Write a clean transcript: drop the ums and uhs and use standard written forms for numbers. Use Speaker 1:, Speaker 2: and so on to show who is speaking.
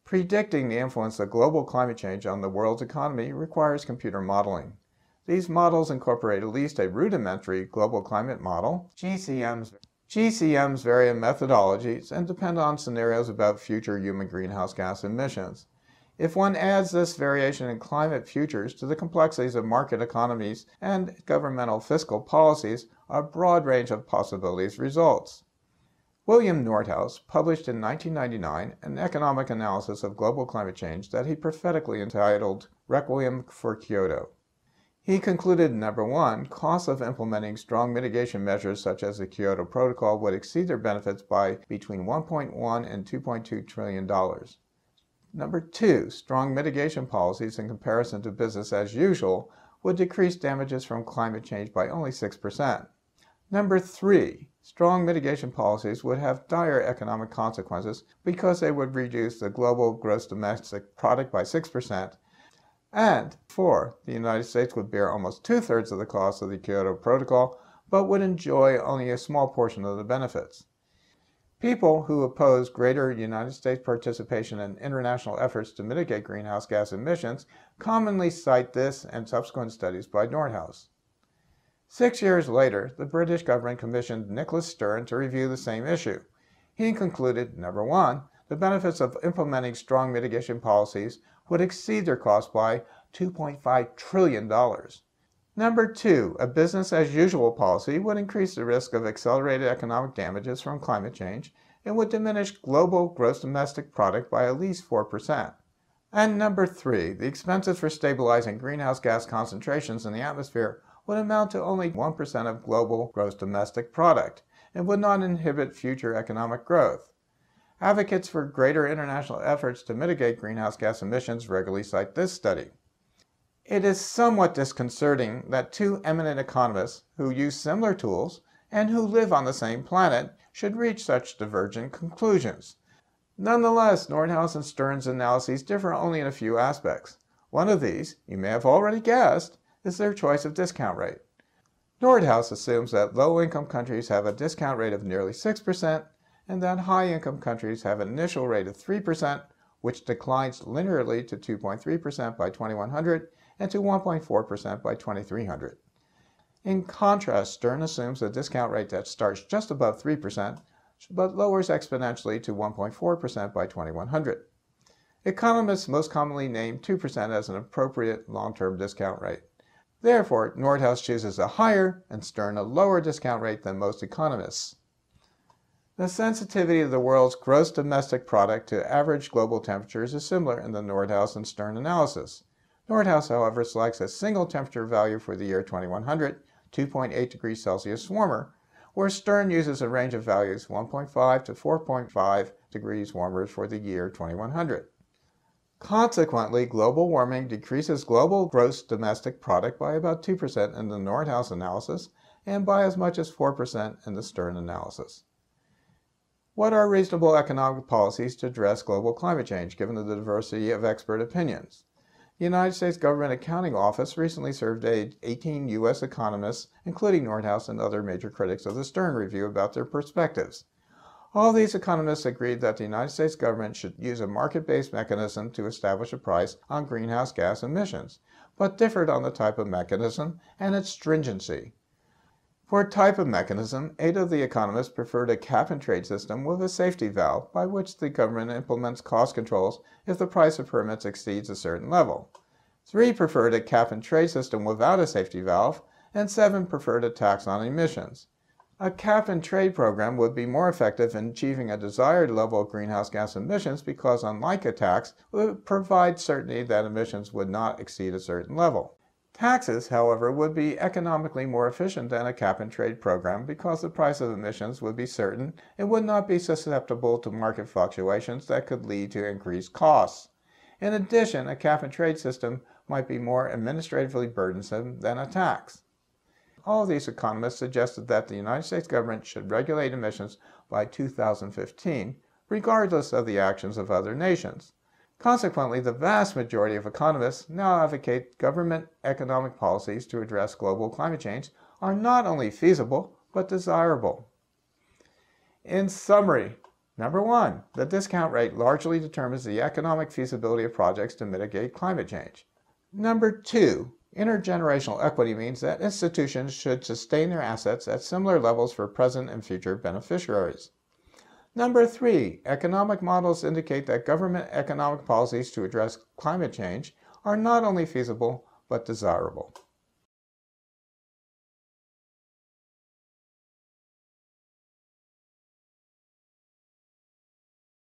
Speaker 1: Predicting the influence of global climate change on the world's economy requires computer modeling. These models incorporate at least a rudimentary global climate model, GCMs. GCMs vary in methodologies and depend on scenarios about future human greenhouse gas emissions. If one adds this variation in climate futures to the complexities of market economies and governmental fiscal policies, a broad range of possibilities results. William Nordhaus published in 1999 an economic analysis of global climate change that he prophetically entitled Requiem for Kyoto. He concluded, number one, costs of implementing strong mitigation measures such as the Kyoto Protocol would exceed their benefits by between $1.1 and $2.2 trillion. Number two, strong mitigation policies in comparison to business as usual would decrease damages from climate change by only 6%. Number three, strong mitigation policies would have dire economic consequences because they would reduce the global gross domestic product by 6%. And four, the United States would bear almost two-thirds of the cost of the Kyoto Protocol, but would enjoy only a small portion of the benefits. People who oppose greater United States participation in international efforts to mitigate greenhouse gas emissions commonly cite this and subsequent studies by Nordhaus. 6 years later, the British government commissioned Nicholas Stern to review the same issue. He concluded, number one, the benefits of implementing strong mitigation policies would exceed their cost by $2.5 trillion. Number two, a business-as-usual policy would increase the risk of accelerated economic damages from climate change and would diminish global gross domestic product by at least 4%. And number three, the expenses for stabilizing greenhouse gas concentrations in the atmosphere would amount to only 1% of global gross domestic product and would not inhibit future economic growth. Advocates for greater international efforts to mitigate greenhouse gas emissions regularly cite this study. It is somewhat disconcerting that two eminent economists who use similar tools and who live on the same planet should reach such divergent conclusions. Nonetheless, Nordhaus and Stern's analyses differ only in a few aspects. One of these, you may have already guessed, is their choice of discount rate. Nordhaus assumes that low-income countries have a discount rate of nearly 6% and that high-income countries have an initial rate of 3%, which declines linearly to 2.3% by 2100 and to 1.4% by 2300. In contrast, Stern assumes a discount rate that starts just above 3%, but lowers exponentially to 1.4% by 2100. Economists most commonly name 2% as an appropriate long-term discount rate. Therefore, Nordhaus chooses a higher and Stern a lower discount rate than most economists. The sensitivity of the world's gross domestic product to average global temperatures is similar in the Nordhaus and Stern analysis. Nordhaus, however, selects a single temperature value for the year 2100, 2.8 degrees Celsius warmer, where Stern uses a range of values 1.5 to 4.5 degrees warmer for the year 2100. Consequently, global warming decreases global gross domestic product by about 2% in the Nordhaus analysis and by as much as 4% in the Stern analysis. What are reasonable economic policies to address global climate change, given the diversity of expert opinions? The United States Government Accounting Office recently surveyed 18 U.S. economists, including Nordhaus and other major critics of the Stern Review, about their perspectives. All these economists agreed that the United States government should use a market-based mechanism to establish a price on greenhouse gas emissions, but differed on the type of mechanism and its stringency. For type of mechanism, 8 of the economists preferred a cap-and-trade system with a safety valve by which the government implements cost controls if the price of permits exceeds a certain level. 3 preferred a cap-and-trade system without a safety valve, and 7 preferred a tax on emissions. A cap-and-trade program would be more effective in achieving a desired level of greenhouse gas emissions because, unlike a tax, it would provide certainty that emissions would not exceed a certain level. Taxes, however, would be economically more efficient than a cap-and-trade program because the price of emissions would be certain and would not be susceptible to market fluctuations that could lead to increased costs. In addition, a cap-and-trade system might be more administratively burdensome than a tax. All of these economists suggested that the United States government should regulate emissions by 2015, regardless of the actions of other nations. Consequently, the vast majority of economists now advocate government economic policies to address global climate change are not only feasible, but desirable. In summary, Number 1, the discount rate largely determines the economic feasibility of projects to mitigate climate change. Number 2, intergenerational equity means that institutions should sustain their assets at similar levels for present and future beneficiaries. Number 3, economic models indicate that government economic policies to address climate change are not only feasible, but desirable.